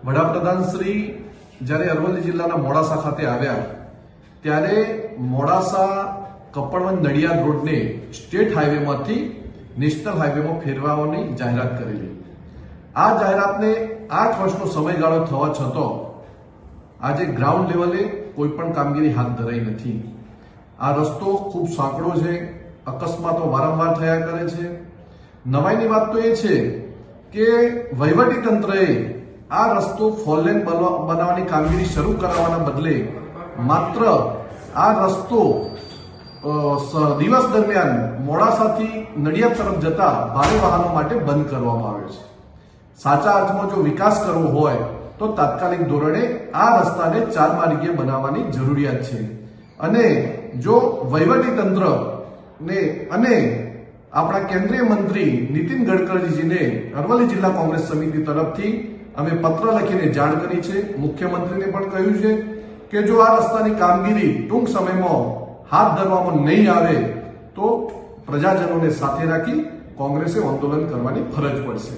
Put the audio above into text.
વડાપ્રધાન શ્રી જ્યારે અરવલ્લી જિલ્લાના મોડાસા ખાતે આવ્યા ત્યારે મોડાસા કપડવંજ નડિયાદ રોડને સ્ટેટ હાઈવેમાંથી નેશનલ હાઈવેમાં ફેરવવાની જાહેરાત કરેલી. આ જાહેરાતને 8 વર્ષનો સમયગાળો થવા છતાં આજે ગ્રાઉન્ડ લેવલે કોઈ પણ કામગીરી હાથ ધરાઈ નથી. આ રસ્તો ખૂબ સાંકડો છે, અકસ્માતો વારંવાર થયા કરે છે. નવાઈની વાત તો એ છે કે વહીવટી તંત્રએ આ રસ્તો ફોરલેન બનાવવાની કામગીરી શરૂ કરાવવાના બદલે માત્ર આ રસ્તો દિવસ દરમિયાન મોડાસાથી નડિયાદ તરફ જતા ભારે વાહનો માટે બંધ કરવામાં આવ્યો છે. સાચા અર્થમાં જો વિકાસ કરવો હોય તો તાત્કાલિક ધોરણે આ રસ્તાને 4 માર્ગીય બનાવવાની જરૂરિયાત છે. અને જો વહીવટી તંત્ર ને અને આપણા કેન્દ્રીય મંત્રી નીતિન ગડકરીજીને અરવલ્લી જિલ્લા કોંગ્રેસ સમિતિ તરફથી અમે પત્ર લખીને જાણ કરી છે. મુખ્યમંત્રીને પણ કહ્યું છે કે જો આ રસ્તાની કામગીરી ટૂંક સમયમાં હાથ ધરવામાં નહીં આવે તો પ્રજાજનોને સાથે રાખી કોંગ્રેસે આંદોલન કરવાની ફરજ પડશે.